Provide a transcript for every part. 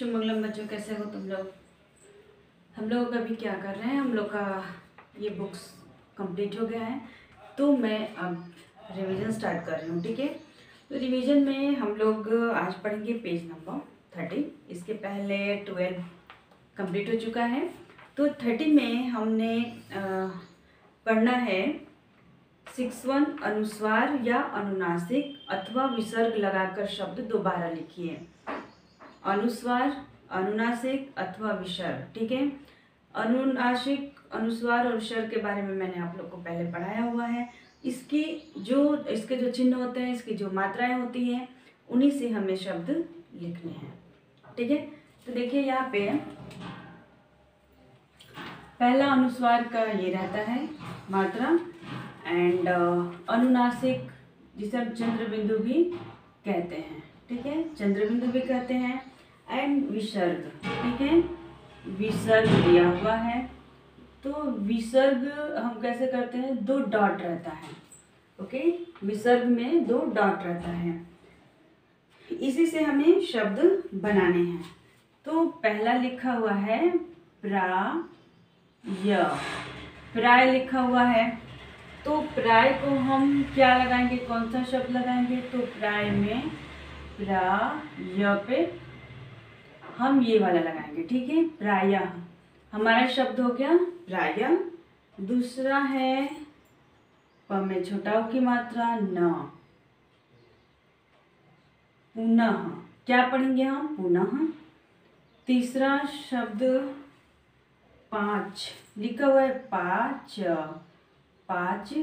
शुभ मंगलम बच्चों, कैसे हो तुम लोग। हम लोग अभी क्या कर रहे हैं, हम लोग का ये बुक्स कंप्लीट हो गया है तो मैं अब रिवीजन स्टार्ट कर रही हूँ। ठीक है, तो रिवीजन में हम लोग आज पढ़ेंगे पेज नंबर 30। इसके पहले 12 कंप्लीट हो चुका है, तो 30 में हमने पढ़ना है 6.1 अनुस्वार या अनुनासिक अथवा विसर्ग लगाकर शब्द दोबारा लिखिए। अनुस्वार, अनुनासिक अथवा विसर्ग। ठीक है, अनुनासिक, अनुस्वार और विसर्ग के बारे में मैंने आप लोग को पहले पढ़ाया हुआ है। इसके जो चिन्ह होते हैं, इसकी जो मात्राएं होती हैं, उन्हीं से हमें शब्द लिखने हैं। ठीक है, तो देखिए यहाँ पे पहला अनुस्वार का ये रहता है मात्रा, एंड अनुनासिक जिसे हम चंद्र बिंदु भी कहते हैं। ठीक है, चंद्र बिंदु भी कहते हैं। एंड विसर्ग, ठीक है, विसर्ग दिया हुआ है। तो विसर्ग हम कैसे करते हैं, 2 डॉट रहता है। ओके, विसर्ग में 2 डॉट रहता है, इसी से हमें शब्द बनाने हैं। तो पहला लिखा हुआ है प्राय, प्राय लिखा हुआ है। तो प्राय को हम क्या लगाएंगे, कौन सा शब्द लगाएंगे, तो प्राय में प्राय पे हम ये वाला लगाएंगे। ठीक है, प्रायः हमारा शब्द हो गया प्रायः। दूसरा है प में छोटा उ की मात्रा न, पुनः, क्या पढ़ेंगे हम, पुनः। तीसरा शब्द 5 लिखा हुआ है, पाँच, पाँच,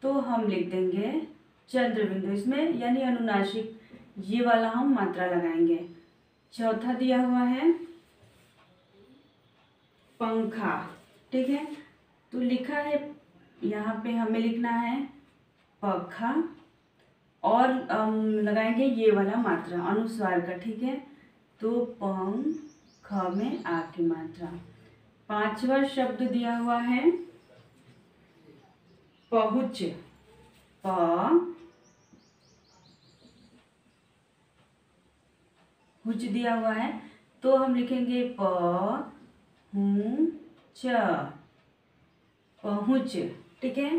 तो हम लिख देंगे चंद्र बिंदु इसमें, यानी अनुनासिक, ये वाला हम मात्रा लगाएंगे। चौथा दिया हुआ है पंखा। ठीक है, तो लिखा है यहाँ पे हमें लिखना है पखा, और लगाएंगे ये वाला मात्रा अनुस्वार का। ठीक है, तो पंख में आ की मात्रा। पांचवा शब्द दिया हुआ है पहुँच, पहुँच दिया हुआ है, तो हम लिखेंगे पहुँच, पहुँच। ठीक है,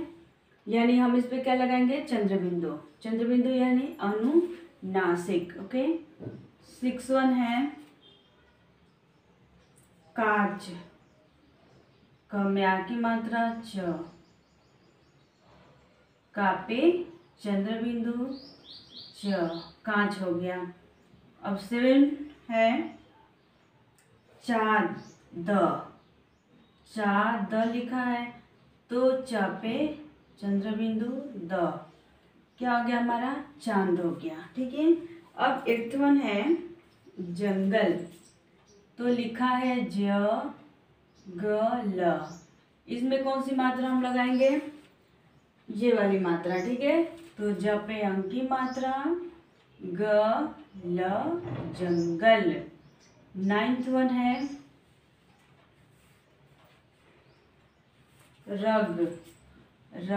यानी हम इस पे क्या लगाएंगे, चंद्र बिंदु, चंद्र बिंदु यानी अनुनासिक। ओके, 6.1 है काच, क में आ की मात्रा च, कापे चंद्र बिंदु च, कांच हो गया। अब 7 है चाँद, चाँद लिखा है, तो च पे चंद्र बिंदु द, क्या हो गया हमारा, चांद हो गया। ठीक है, अब 8th वन है जंगल, तो लिखा है ज ग ल, इसमें कौन सी मात्रा हम लगाएंगे, ये वाली मात्रा। ठीक है, तो ज पे अंक की मात्रा, ग ल जंगल। 9th वन है रग, र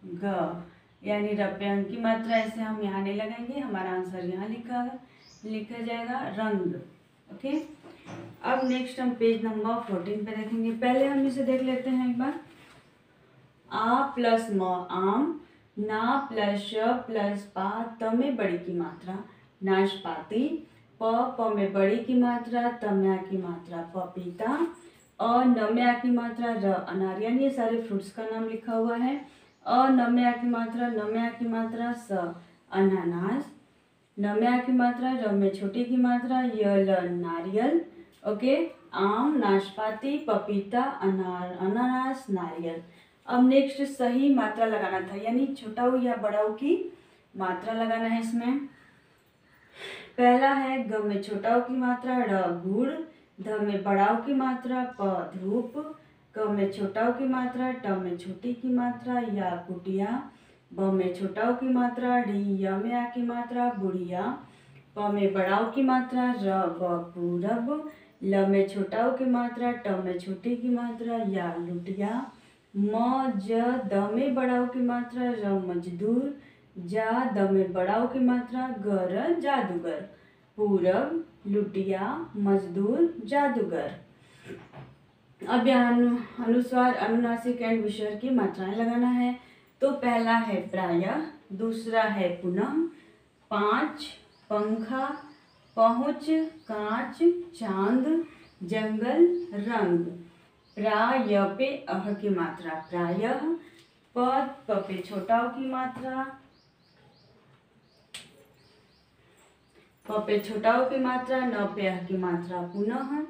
ग, यानी र पे अंक की मात्रा, ऐसे हम यहाँ नहीं लगाएंगे, हमारा आंसर यहाँ लिखा जाएगा रंग। ओके, अब नेक्स्ट हम पेज नंबर 14 पे देखेंगे। पहले हम इसे देख लेते हैं एक बार। आ प्लस म आम, ना प्लस श प्लस पा, त में बड़ी की मात्रा नाशपाती, प में बड़ी की मात्रा, त में आ की मात्रा पपीता, न में आ की मात्रा र अनार, यानी ये सारे फ्रूट्स का नाम लिखा हुआ है। न में आ की मात्रा, न में आ की मात्रा स अनानास, न में आ की मात्रा, र में छोटी की मात्रा य ल नारियल। ओके, आम, नाशपाती, पपीता, अनार, अनानास, नारियल। अब नेक्स्ट सही मात्रा लगाना था, यानी छोटा उ या बड़ा उ की मात्रा लगाना है इसमें। पहला है ग में छोटा उ की मात्रा र गुड़, ध में बड़ा उ की मात्रा प धूप, क में छोटा उ की मात्रा, ट में छोटी की मात्रा या कुटिया, ब में छोटा उ की मात्रा ढी, य में आ की मात्रा बुढ़िया, प में बड़ा उ की मात्रा र ब पूरब, ल में छोटा उ की मात्रा, ट में छोटी की मात्रा या लुटिया, म ज द में बड़ा उ की मात्रा र मजदूर, जा द में बड़ा उ की मात्रा गर जादूगर। पूरब, लुटिया, मजदूर, जादूगर। अब यहाँ अनुस्वार, अनुनासिक एंड विसर्ग की मात्राएं लगाना है। तो पहला है प्रायः, दूसरा है पुनः, 5 पंखा, पहुँच, कांच, चांद, जंगल, रंग। प्राय पे अह की मात्रा प्रायः, पद प पे छोटा उ की मात्रा, प पे छोटा उ की मात्रा, न पे अह की मात्रा पुनः,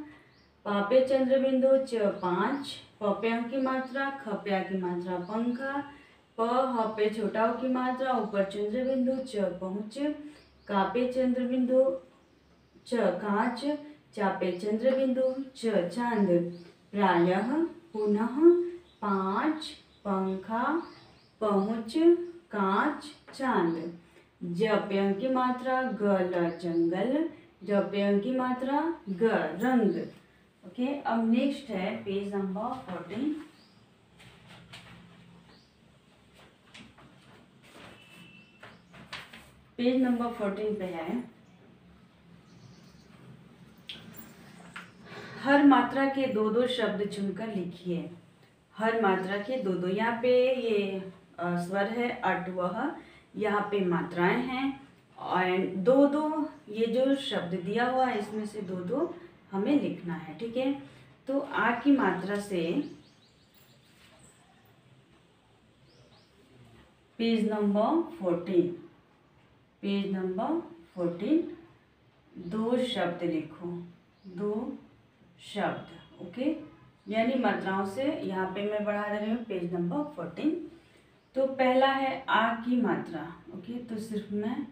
पा पे चंद्र बिंदु च 5, प पे अह की मात्रा, ख पे आ की मात्रा पंखा, प ह पे छोटा उ की मात्रा, ऊपर चंद्र बिंदु च पहुँच, का पे चंद्र बिंदु च कांच, चा पे चंद्र बिंदु च चांद। प्रायः, पुनः, 5 पंखा, पहुँच, कांच, चांद। ज पे अं की मात्रा ग ल जंगल, ज पे अं की मात्रा ग रंग। ओके, अब नेक्स्ट है पेज नंबर 14। पेज नंबर 14 पे है हर मात्रा के दो दो शब्द चुनकर लिखिए। हर मात्रा के दो दो, यहाँ पे ये स्वर है अट वह, यहाँ पे मात्राएं हैं और दो दो ये जो शब्द दिया हुआ है इसमें से दो दो हमें लिखना है। ठीक है, तो आ की मात्रा से पेज नंबर 14, पेज नंबर 14 दो शब्द लिखो, दो शब्द। ओके, यानी मात्राओं से यहाँ पे मैं बढ़ा दे रही हूँ पेज नंबर 14। तो पहला है आ की मात्रा। ओके, तो सिर्फ मैं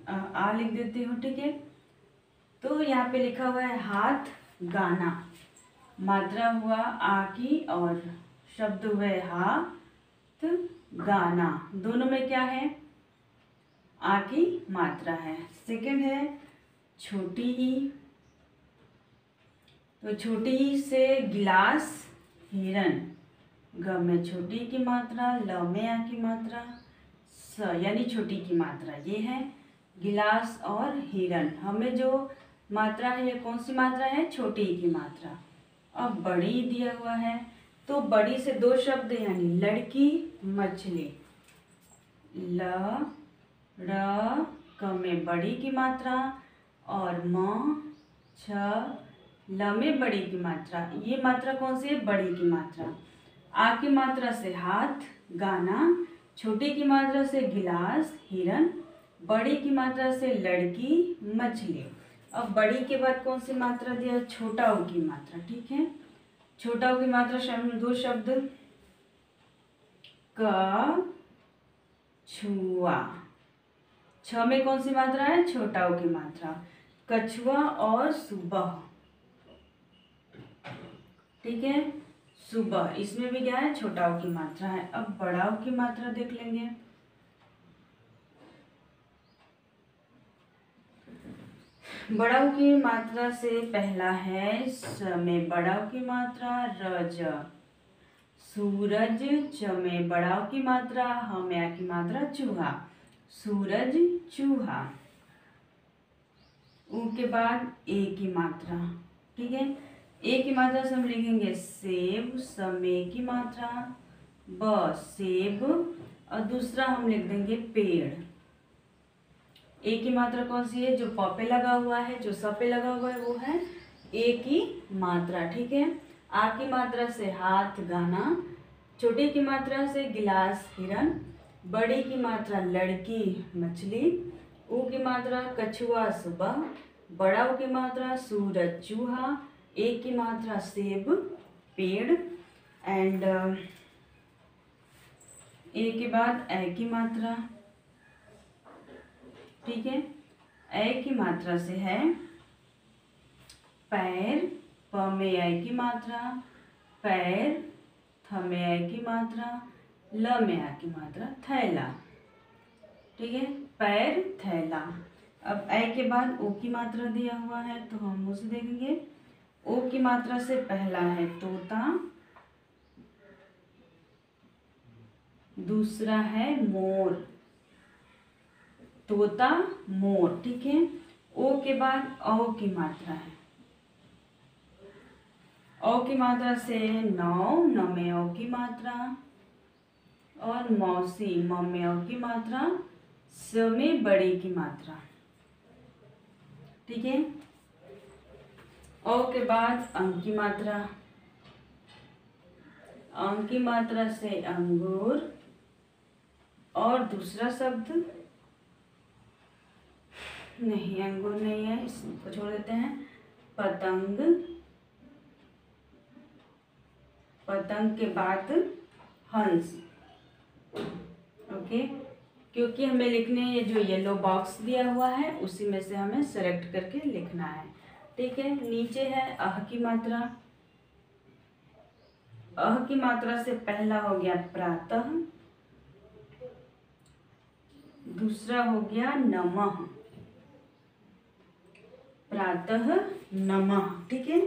आ लिख देती हूँ। ठीक है, तो यहाँ पे लिखा हुआ है हाथ गाना, मात्रा हुआ आ की और शब्द हुए हाथ गाना, दोनों में क्या है आ की मात्रा है। सेकंड है छोटी ही, तो छोटी ही से गिलास, हिरन, ग में छोटी की मात्रा, ल में आ की मात्रा, स यानी छोटी की मात्रा, ये है गिलास और हिरन। हमें जो मात्रा है ये कौन सी मात्रा है, छोटी की मात्रा। अब बड़ी दिया हुआ है, तो बड़ी से दो शब्द यानी लड़की, मछली, ल र क में बड़ी की मात्रा और म छ ल में बड़ी की मात्रा। ये मात्रा कौन सी है, बड़ी की मात्रा। आ की मात्रा से हाथ गाना, छोटी की मात्रा से गिलास, हिरन, बड़ी की मात्रा से लड़की, मछली। अब बड़ी के बाद कौन सी मात्रा दिया, छोटा ऊ की मात्रा। ठीक है, छोटा ऊ की मात्रा दो शब्द कछुआ, छ में कौन सी मात्रा है, छोटा ऊ की मात्रा, कछुआ और सुबह। ठीक है, सुबह, इसमें भी क्या है, छोटा ऊ की मात्रा है। अब बड़ा ऊ की मात्रा देख लेंगे। बड़ा ऊ की मात्रा से पहला है स में बड़ा ऊ की मात्रा, रज, सूरज, च में बड़ा ऊ की मात्रा, ह में आ की मात्रा, चूहा, सूरज, चूहा। ऊ के बाद ए की मात्रा। ठीक है, ए की मात्रा से हम लिखेंगे सेब, समय की मात्रा, ब सेब, और दूसरा हम लिख देंगे पेड़। ए की मात्रा कौन सी है, जो प पे लगा हुआ है, जो स पे लगा हुआ है वो है ए की मात्रा। ठीक है, आ की मात्रा से हाथ गाना, छोटी की मात्रा से गिलास, हिरन, बड़ी की मात्रा लड़की, मछली, ऊ की मात्रा कछुआ, सुबह, बड़ा ऊ की मात्रा सूरज, चूहा, ए की मात्रा सेब, पेड़, एंड ए के बाद ए की मात्रा। ठीक है, ए की मात्रा से है पैर, प में ए की मात्रा, पैर, थ में ए की मात्रा, ल में आ की मात्रा, थैला। ठीक है, पैर, थैला। अब ए के बाद ओ की मात्रा दिया हुआ है तो हम उसे देखेंगे। ओ की मात्रा से पहला है तोता, दूसरा है मोर, तोता, मोर। ठीक है, ओ के बाद औ की मात्रा है। औ की मात्रा से नौ, न में औ की मात्रा, और मौसी, म में औ की मात्रा, स में बड़ी की मात्रा। ठीक है। औ के बाद अंग की मात्रा, अंग की मात्रा से अंगूर, और दूसरा शब्द नहीं, अंगूर नहीं है, इसको छोड़ देते हैं। पतंग, पतंग के बाद हंस। ओके, क्योंकि हमें लिखने ये जो येलो बॉक्स दिया हुआ है उसी में से हमें सेलेक्ट करके लिखना है। ठीक है। नीचे है अह की मात्रा। अह की मात्रा से पहला हो गया प्रातः, दूसरा हो गया नमः, प्रातः नमः। ठीक है।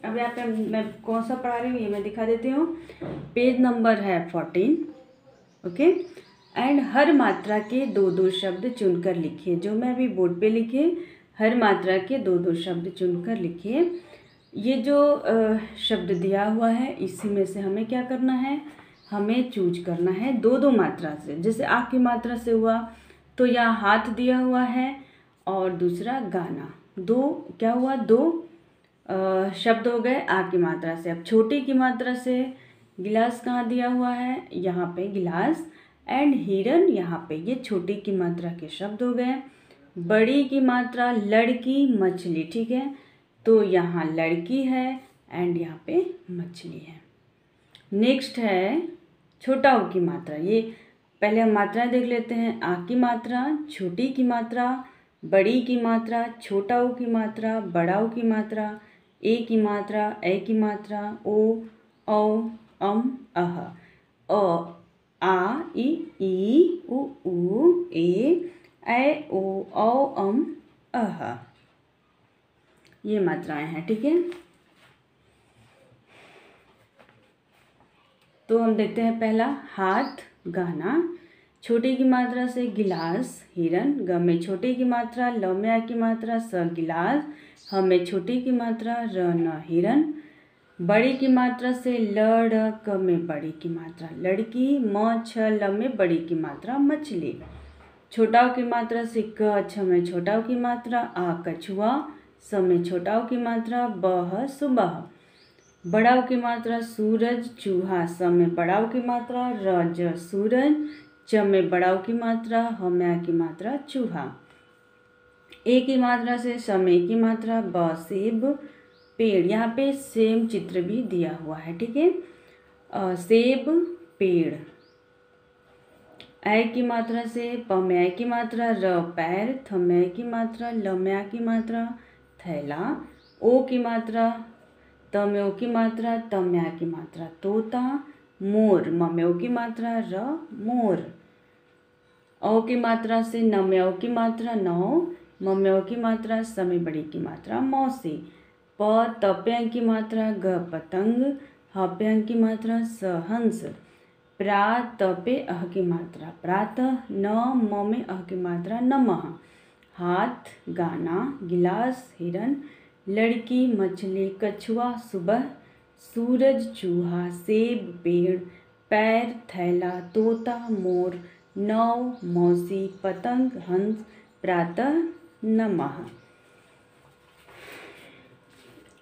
अब यहाँ पे मैं कौन सा पढ़ा रही हूँ ये मैं दिखा देती हूँ। पेज नंबर है 14। ओके। एंड हर मात्रा के दो दो शब्द चुनकर लिखिए। जो मैं अभी बोर्ड पे लिखे, हर मात्रा के दो दो शब्द चुनकर लिखिए। ये जो शब्द दिया हुआ है इसी में से हमें क्या करना है, हमें चूज करना है दो दो मात्रा से। जैसे आ की मात्रा से हुआ तो यहाँ हाथ दिया हुआ है और दूसरा गाना। दो क्या हुआ, दो शब्द हो गए आ की मात्रा से। अब छोटी की मात्रा से गिलास कहाँ दिया हुआ है, यहाँ पे गिलास, एंड हिरन यहाँ पे, ये छोटी की मात्रा के शब्द हो गए। बड़ी की मात्रा लड़की, मछली। ठीक है, तो यहाँ लड़की है एंड यहाँ पे मछली है। नेक्स्ट है छोटा ऊ की मात्रा। ये पहले हम मात्राएं देख लेते हैं। आ की मात्रा, छोटी की मात्रा, बड़ी की मात्रा, छोटा ऊ की मात्रा, बड़ा ऊ की मात्रा, ए की मात्रा, ए की मात्रा, ओ, औ, अह, अ, आ, ई, उ, ए, ओ, औ, अह। ये मात्राएं हैं। ठीक है। तो हम देखते हैं पहला हाथ, गाना। छोटी की मात्रा से गिलास, हिरन। ग में छोटी की मात्रा, ल में आ की मात्रा, स गिलास, ह में छोटी की मात्रा, र न हिरन। बड़ी की मात्रा से ल ड़, क में बड़ी की मात्रा लड़की, म छ ल में बड़ी की मात्रा मछली। छोटा की मात्रा से क छ में छोटा की मात्रा, आ कछुआ, स में छोटा की मात्रा, ब सुबह। बड़ाव की मात्रा सूरज, चूहा, स में बड़ाव की मात्रा, र ज सूरज, च में बड़ाव की मात्रा, ह में आ की मात्रा चूहा। ए की मात्रा से स में की मात्रा, ब सेब, पेड़। यहाँ पे सेम चित्र भी दिया हुआ है। ठीक है। सेब, पेड़। ऐ की मात्रा से प में ऐ की मात्रा, र पैर, थ में ऐ की मात्रा, ल में आ की मात्रा थैला। ओ की मात्रा, त में ओ की मात्रा, त में आ की मात्रा तोता, मोर। म में ओ की मात्रा, र मोर। औ की मात्रा से न में औ की मात्रा, नौ, म में औ की मात्रा, स में बड़ी की मात्रा मौसी। प त पे अंग की मात्रा, ग पतंग, ह पे अंग की मात्रा, स हंस। प्रा त पे अह की मात्रा, प्रातः। न म में अह की मात्रा, नमः। हाथ, गाना, गिलास, हिरन, लड़की, मछली, कछुआ, सुबह, सूरज, चूहा, सेब, पेड़, पैर, थैला, तोता, मोर, नाव, मौसी, पतंग, हंस, प्रातः, नमः।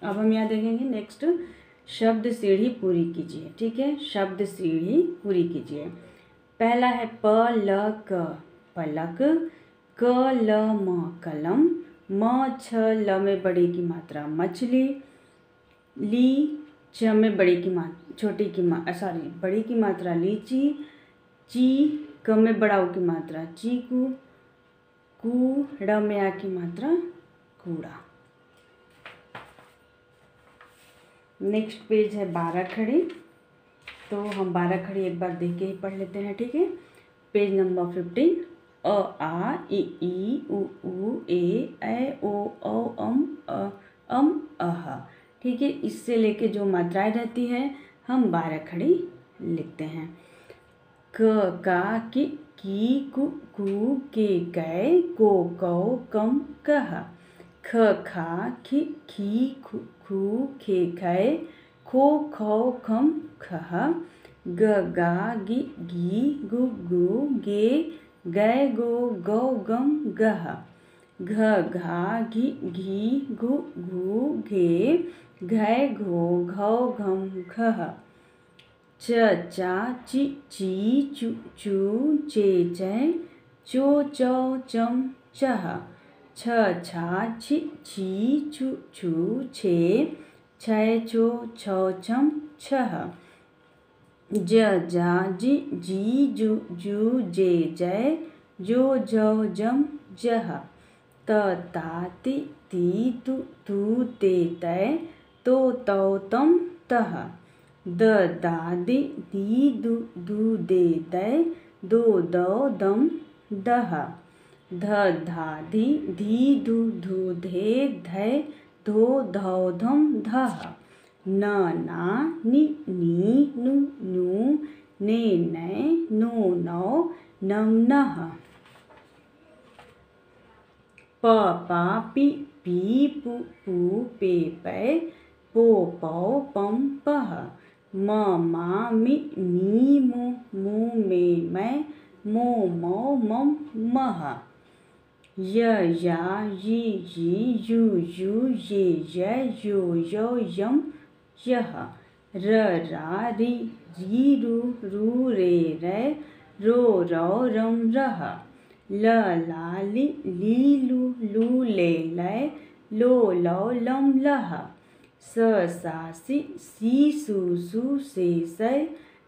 अब हम यहाँ देखेंगे नेक्स्ट, शब्द सीढ़ी पूरी कीजिए। ठीक है। शब्द सीढ़ी पूरी कीजिए। पहला है प ल क, पलक, क ल म कलम, म छ ल में बड़ी की मात्रा मछली, ली च में बड़ी की मात्रा छोटी की बड़ी की मात्रा लीची, ची क में बड़ाऊ की मात्रा चीकू, कू ड़ में आ की मात्रा कूड़ा। नेक्स्ट पेज है 12 खड़ी। तो हम 12 खड़ी एक बार देख के ही पढ़ लेते हैं। ठीक है। Page number 15। अ आ ई उ ए ओ अम अह। ठीक है। इससे लेके जो मात्राएं रहती है हम 12 खड़ी लिखते हैं। क का की कु कु के कै को कौ कम कह। ख खा खी खु खू खे खे खो खौ खम खह। ग गा गी गु गु गे गै गो गौ गम गह। घ घा घी घु घू घे घै घो घौ घम घह। च चा ची ची चू चू चे चे चो चौ चम चह। छ छा छी छी छू छू छे छै छो छौ छम छह। ज जा जी जी जू जू जे जय जो जौ जम जह। त ता ति ती तु तू ते तै तो तौ तम तह। द दा दि दी दु दू दे दै दो दौ दम दह। ध धा धी धी दु धू धे धै धो धौ धम धह। न ना नि नी नु नू ने नै नो नौ नम नह। प पा पी पी पू पू पे पै पो पौ पम पह। म मा मी मी मू मे मै मो मौ मम मह। य या यी यी यू यू ये यै यो यौ यम यह। र रा री री रू रे रै रो रौ रम रह। ल ला ली लू ले लै लो लौ लम लह। स सा सी सू से सै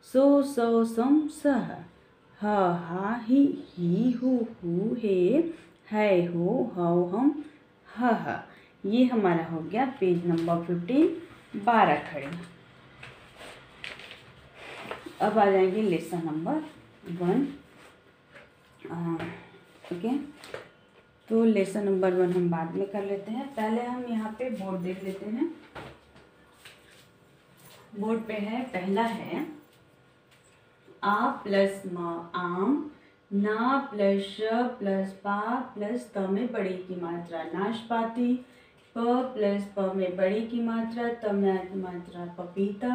सो सौ सम सह। ह हा ही हू हे है हो हौ हम हह। ये हमारा हो गया पेज नंबर 15, 12 खड़ी। अब आ जाएंगे लेसन नंबर 1। ओके, तो लेसन नंबर 1 हम बाद में कर लेते हैं। पहले हम यहाँ पे बोर्ड देख लेते हैं। बोर्ड पे है, पहला है आ प्लस म आम, ना प्लस श प्लस पा प्लस त में बड़ी की मात्रा नाशपाती, प प्लस प में बड़ी की मात्रा त में आ की मात्रा पपीता,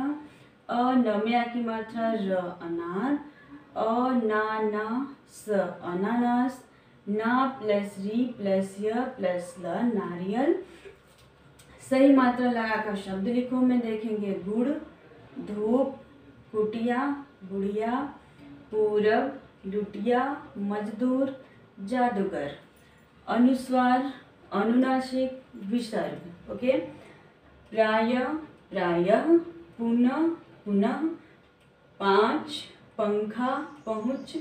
अ न में आ की मात्रा र अनार, अ ना स अनानास, ना प्लस री प्लस य प्लस ल नारियल। सही मात्रा लगाकर शब्द लिखो में देखेंगे गुड़, धूप, कुटिया, गुड़िया, पूरब, लुटिया, मजदूर, जादूगर। अनुस्वार, अनुनासिक, विसर्ग। ओके, प्राय, प्रायः, पुनः, पुनः, पाँच, पंखा, पहुँच,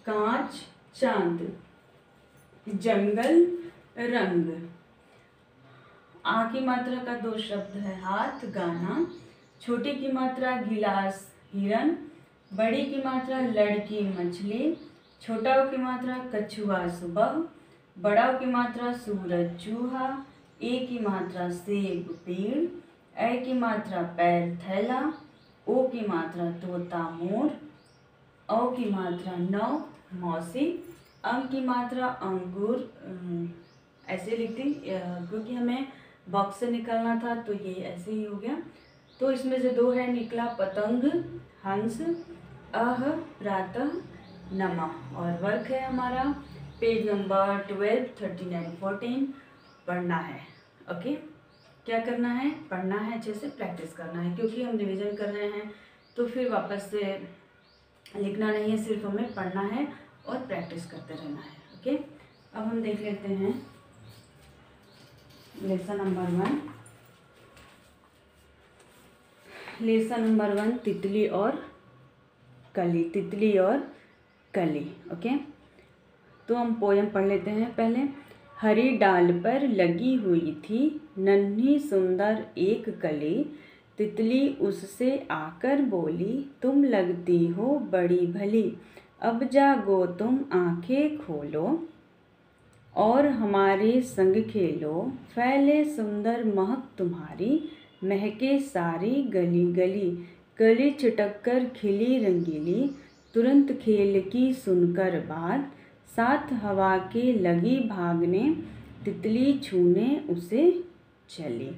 कांच, चांद, जंगल, रंग। आ की मात्रा का 2 शब्द है हाथ, गाना। छोटी की मात्रा गिलास, हिरन। बड़ी की मात्रा लड़की, मछली। छोटा की मात्रा कछुआ, सुबह। बड़ा की मात्रा सूरज, चूहा। ए की मात्रा सेब, पेड़। ए की मात्रा पैर, थैला। ओ की मात्रा तोता, मोर। औ की मात्रा नौ, मौसी। अंक की मात्रा अंगूर, ऐसे लिखती क्योंकि हमें बॉक्स से निकालना था तो ये ऐसे ही हो गया। तो इसमें से 2 है निकला, पतंग, हंस, अह, प्रातः, नमः। और वर्क है हमारा पेज नंबर 12, 39, 14 पढ़ना है। ओके, क्या करना है? पढ़ना है, अच्छे से प्रैक्टिस करना है, क्योंकि हम रिवीजन कर रहे हैं तो फिर वापस से लिखना नहीं है, सिर्फ हमें पढ़ना है और प्रैक्टिस करते रहना है। ओके, अब हम देख लेते हैं लेसन नंबर 1। लेसन नंबर 1 तितली और कली, तितली और कली। ओके, तो हम पोयम पढ़ लेते हैं पहले। हरी डाल पर लगी हुई थी नन्ही सुंदर एक कली, तितली उससे आकर बोली तुम लगती हो बड़ी भली, अब जागो तुम आंखें खोलो और हमारे संग खेलो, फैले सुंदर महक तुम्हारी, महके सारी गली गली, कली छिटक कर खिली रंगीली, तुरंत खेल की सुनकर बात, साथ हवा के लगी भागने, तितली छूने उसे चली।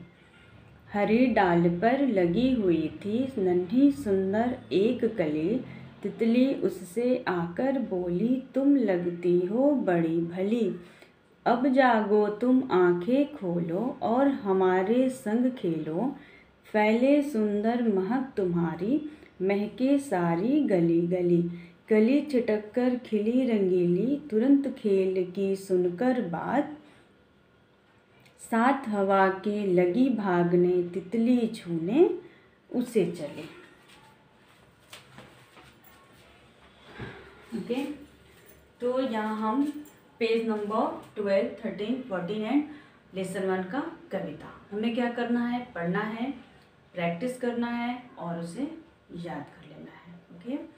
हरी डाल पर लगी हुई थी नन्ही सुंदर एक कली, तितली उससे आकर बोली, तुम लगती हो बड़ी भली, अब जागो तुम आंखें खोलो और हमारे संग खेलो, फैले सुंदर महक तुम्हारी, महके सारी गली गली। कली छिटक कर खिली रंगीली, तुरंत खेल की सुनकर बात, साथ हवा के लगी भागने, तितली छूने उसे चले। ओके, तो यहाँ हम पेज नंबर 12, 13, 14 एंड लेसन 1 का कविता हमें क्या करना है, पढ़ना है, प्रैक्टिस करना है और उसे याद कर लेना है। ओके।